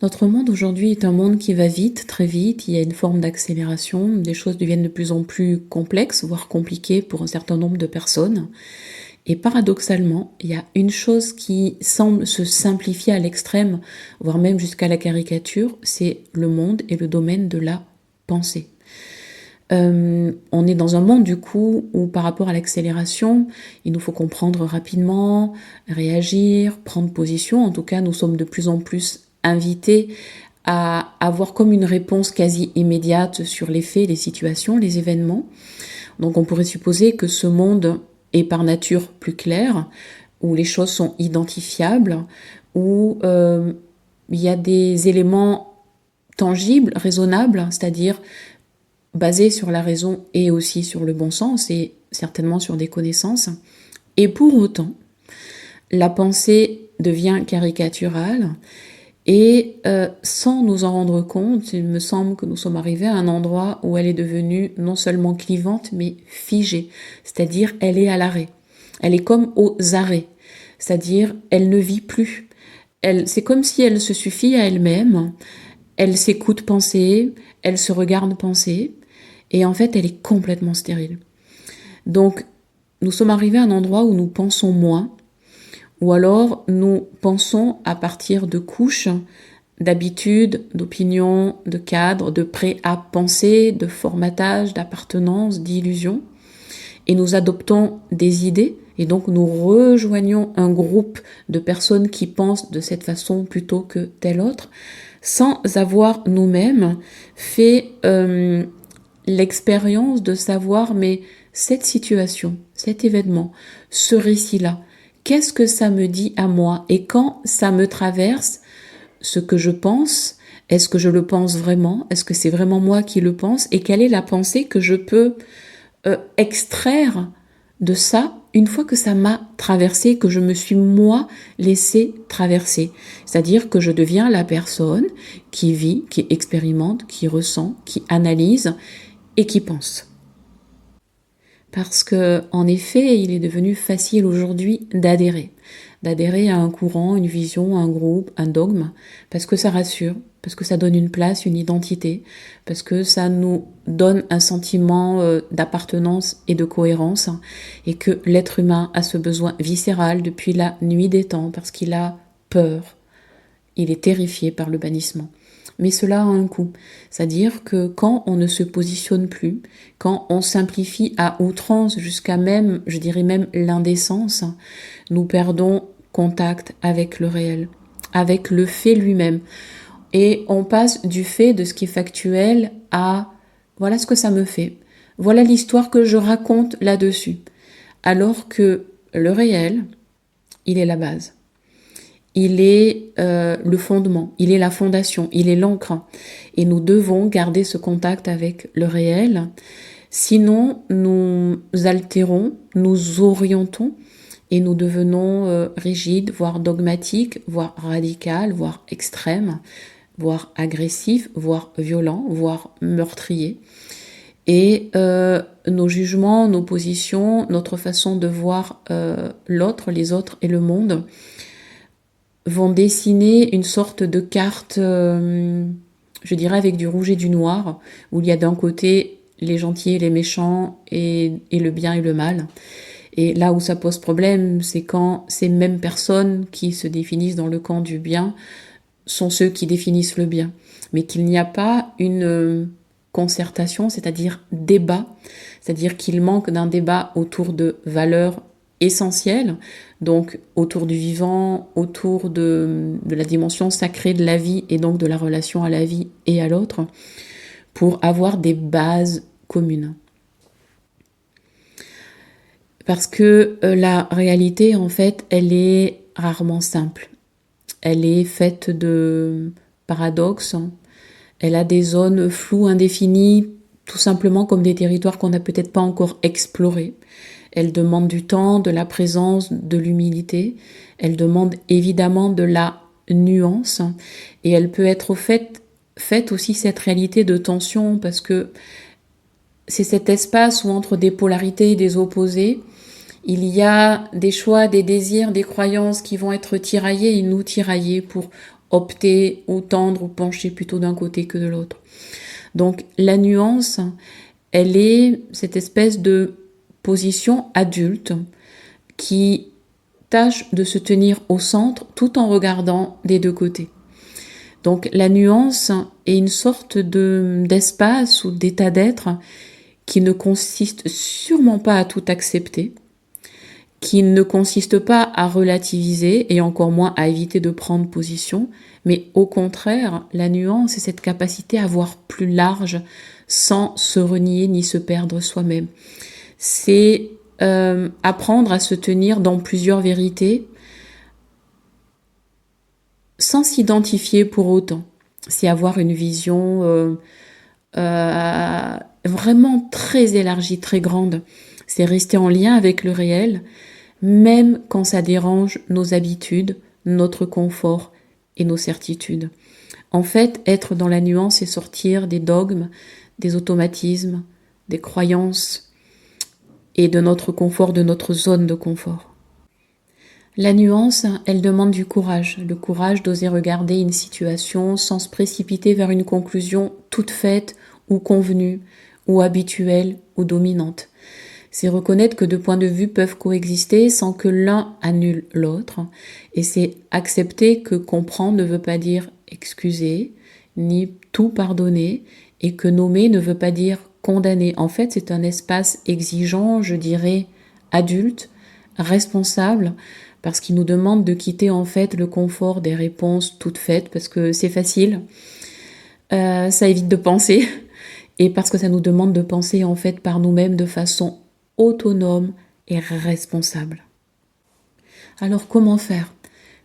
Notre monde aujourd'hui est un monde qui va vite, très vite, il y a une forme d'accélération, des choses deviennent de plus en plus complexes, voire compliquées pour un certain nombre de personnes. Et paradoxalement, il y a une chose qui semble se simplifier à l'extrême, voire même jusqu'à la caricature, c'est le monde et le domaine de la pensée. On est dans un monde du coup où par rapport à l'accélération, il nous faut comprendre rapidement, réagir, prendre position. En tout cas, nous sommes de plus en plus invités à avoir comme une réponse quasi immédiate sur les faits, les situations, les événements. Donc on pourrait supposer que ce monde est par nature plus clair, où les choses sont identifiables, où il y a des éléments tangibles, raisonnables, c'est-à-dire basé sur la raison et aussi sur le bon sens et certainement sur des connaissances. Et pour autant, la pensée devient caricaturale et sans nous en rendre compte, il me semble que nous sommes arrivés à un endroit où elle est devenue non seulement clivante mais figée, c'est-à-dire elle est à l'arrêt. Elle est comme aux arrêts, c'est-à-dire elle ne vit plus. C'est comme si elle se suffit à elle-même, elle s'écoute penser, elle se regarde penser, et en fait, elle est complètement stérile. Donc, nous sommes arrivés à un endroit où nous pensons moins, ou alors nous pensons à partir de couches, d'habitudes, d'opinions, de cadres, de prêt à penser, de formatage, d'appartenance, d'illusions, et nous adoptons des idées, et donc nous rejoignons un groupe de personnes qui pensent de cette façon plutôt que telle autre, sans avoir nous-mêmes fait l'expérience de savoir, mais cette situation, cet événement, ce récit-là, qu'est-ce que ça me dit à moi? Et quand ça me traverse, ce que je pense, est-ce que je le pense vraiment? Est-ce que c'est vraiment moi qui le pense? Et quelle est la pensée que je peux extraire de ça une fois que ça m'a traversé, que je me suis moi laissé traverser? C'est-à-dire que je deviens la personne qui vit, qui expérimente, qui ressent, qui analyse et qui pense. Parce que, en effet, il est devenu facile aujourd'hui d'adhérer à un courant, une vision, un groupe, un dogme, parce que ça rassure, parce que ça donne une place, une identité, parce que ça nous donne un sentiment d'appartenance et de cohérence, et que l'être humain a ce besoin viscéral depuis la nuit des temps, parce qu'il a peur, il est terrifié par le bannissement. Mais cela a un coût, c'est-à-dire que quand on ne se positionne plus, quand on simplifie à outrance jusqu'à même, je dirais même l'indécence, nous perdons contact avec le réel, avec le fait lui-même. Et on passe du fait de ce qui est factuel à voilà ce que ça me fait, voilà l'histoire que je raconte là-dessus. Alors que le réel, il est la base. Il est le fondement, il est la fondation, il est l'encre. Et nous devons garder ce contact avec le réel. Sinon, nous altérons, nous orientons et nous devenons rigides, voire dogmatiques, voire radicales, voire extrêmes, voire agressifs, voire violents, voire meurtriers. Et nos jugements, nos positions, notre façon de voir l'autre, les autres et le monde vont dessiner une sorte de carte, je dirais avec du rouge et du noir, où il y a d'un côté les gentils et les méchants et le bien et le mal. Et là où ça pose problème, c'est quand ces mêmes personnes qui se définissent dans le camp du bien sont ceux qui définissent le bien. Mais qu'il n'y a pas une concertation, c'est-à-dire débat, c'est-à-dire qu'il manque d'un débat autour de valeurs essentielles, donc autour du vivant, autour de la dimension sacrée de la vie et donc de la relation à la vie et à l'autre, pour avoir des bases communes. Parce que la réalité, en fait, elle est rarement simple. Elle est faite de paradoxes, elle a des zones floues, indéfinies, tout simplement comme des territoires qu'on n'a peut-être pas encore explorés. Elle demande du temps, de la présence, de l'humilité. Elle demande évidemment de la nuance. Et elle peut être faite aussi cette réalité de tension parce que c'est cet espace où entre des polarités et des opposés, il y a des choix, des désirs, des croyances qui vont être tiraillés et nous tiraillés pour opter ou tendre ou pencher plutôt d'un côté que de l'autre. Donc la nuance, elle est cette espèce de position adulte qui tâche de se tenir au centre tout en regardant des deux côtés. Donc la nuance est une sorte d'espace ou d'état d'être qui ne consiste sûrement pas à tout accepter, qui ne consiste pas à relativiser et encore moins à éviter de prendre position, mais au contraire, la nuance est cette capacité à voir plus large sans se renier ni se perdre soi-même. C'est apprendre à se tenir dans plusieurs vérités sans s'identifier pour autant. C'est avoir une vision vraiment très élargie, très grande. C'est rester en lien avec le réel, même quand ça dérange nos habitudes, notre confort et nos certitudes. En fait, être dans la nuance et sortir des dogmes, des automatismes, des croyances et de notre confort, de notre zone de confort. La nuance, elle demande du courage, le courage d'oser regarder une situation sans se précipiter vers une conclusion toute faite ou convenue, ou habituelle ou dominante. C'est reconnaître que deux points de vue peuvent coexister sans que l'un annule l'autre, et c'est accepter que comprendre ne veut pas dire excuser, ni tout pardonner, et que nommer ne veut pas dire condamner. En fait, c'est un espace exigeant, je dirais, adulte, responsable, parce qu'il nous demande de quitter en fait le confort des réponses toutes faites, parce que c'est facile, ça évite de penser, et parce que ça nous demande de penser en fait par nous-mêmes de façon autonome et responsable. Alors comment faire ?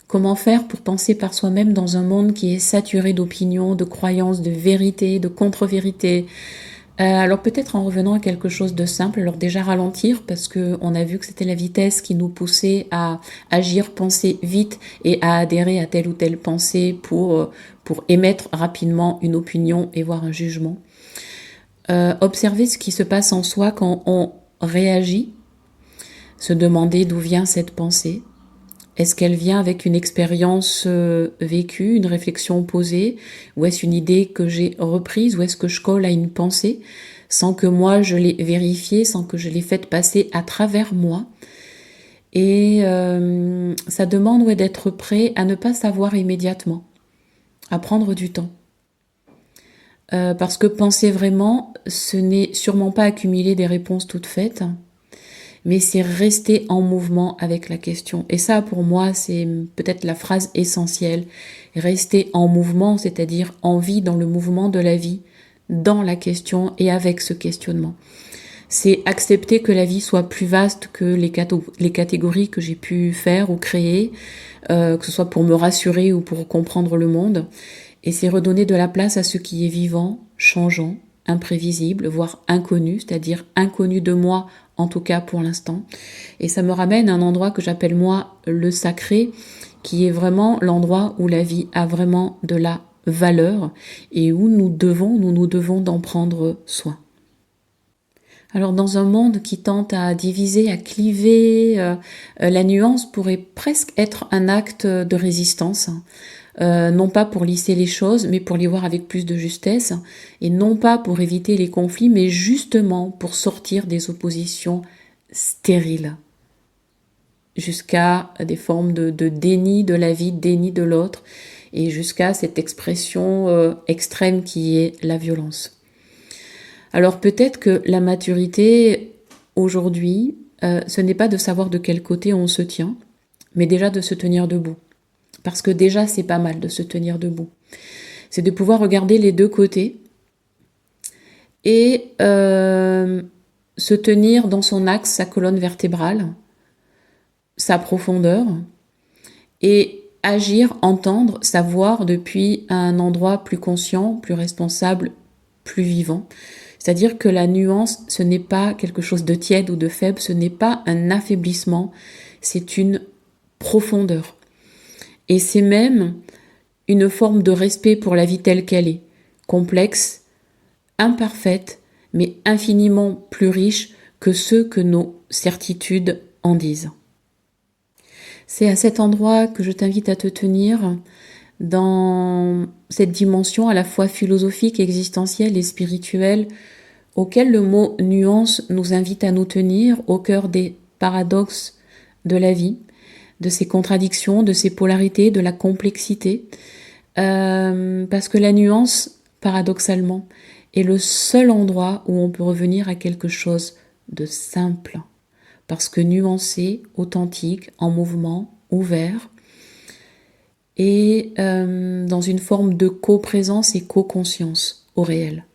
Comment faire pour penser par soi-même dans un monde qui est saturé d'opinions, de croyances, de vérités, de contre-vérités ? Alors peut-être en revenant à quelque chose de simple, alors déjà ralentir parce qu'on a vu que c'était la vitesse qui nous poussait à agir, penser vite et à adhérer à telle ou telle pensée pour émettre rapidement une opinion et voir un jugement. Observer ce qui se passe en soi quand on réagit, se demander d'où vient cette pensée. Est-ce qu'elle vient avec une expérience vécue, une réflexion posée, ou est-ce une idée que j'ai reprise, ou est-ce que je colle à une pensée sans que moi je l'ai vérifiée, sans que je l'ai faite passer à travers moi. Et ça demande d'être prêt à ne pas savoir immédiatement, à prendre du temps. Parce que penser vraiment, ce n'est sûrement pas accumuler des réponses toutes faites, mais c'est rester en mouvement avec la question. Et ça, pour moi, c'est peut-être la phrase essentielle. Rester en mouvement, c'est-à-dire en vie, dans le mouvement de la vie, dans la question et avec ce questionnement. C'est accepter que la vie soit plus vaste que les catégories que j'ai pu faire ou créer, que ce soit pour me rassurer ou pour comprendre le monde. Et c'est redonner de la place à ce qui est vivant, changeant, imprévisible, voire inconnu, c'est-à-dire inconnu de moi, en tout cas pour l'instant. Et ça me ramène à un endroit que j'appelle moi le sacré, qui est vraiment l'endroit où la vie a vraiment de la valeur et où nous nous devons d'en prendre soin. Alors dans un monde qui tente à diviser, à cliver, la nuance pourrait presque être un acte de résistance. Non pas pour lisser les choses, mais pour les voir avec plus de justesse, et non pas pour éviter les conflits, mais justement pour sortir des oppositions stériles, jusqu'à des formes de déni de la vie, déni de l'autre, et jusqu'à cette expression extrême qui est la violence. Alors peut-être que la maturité, aujourd'hui, ce n'est pas de savoir de quel côté on se tient, mais déjà de se tenir debout. Parce que déjà, c'est pas mal de se tenir debout. C'est de pouvoir regarder les deux côtés et se tenir dans son axe, sa colonne vertébrale, sa profondeur, et agir, entendre, savoir depuis un endroit plus conscient, plus responsable, plus vivant. C'est-à-dire que la nuance, ce n'est pas quelque chose de tiède ou de faible, ce n'est pas un affaiblissement, c'est une profondeur. Et c'est même une forme de respect pour la vie telle qu'elle est, complexe, imparfaite, mais infiniment plus riche que ce que nos certitudes en disent. C'est à cet endroit que je t'invite à te tenir, dans cette dimension à la fois philosophique, existentielle et spirituelle auquel le mot nuance nous invite à nous tenir au cœur des paradoxes de la vie, de ses contradictions, de ses polarités, de la complexité. Parce que la nuance, paradoxalement, est le seul endroit où on peut revenir à quelque chose de simple. Parce que nuancé, authentique, en mouvement, ouvert, et dans une forme de co-présence et co-conscience au réel.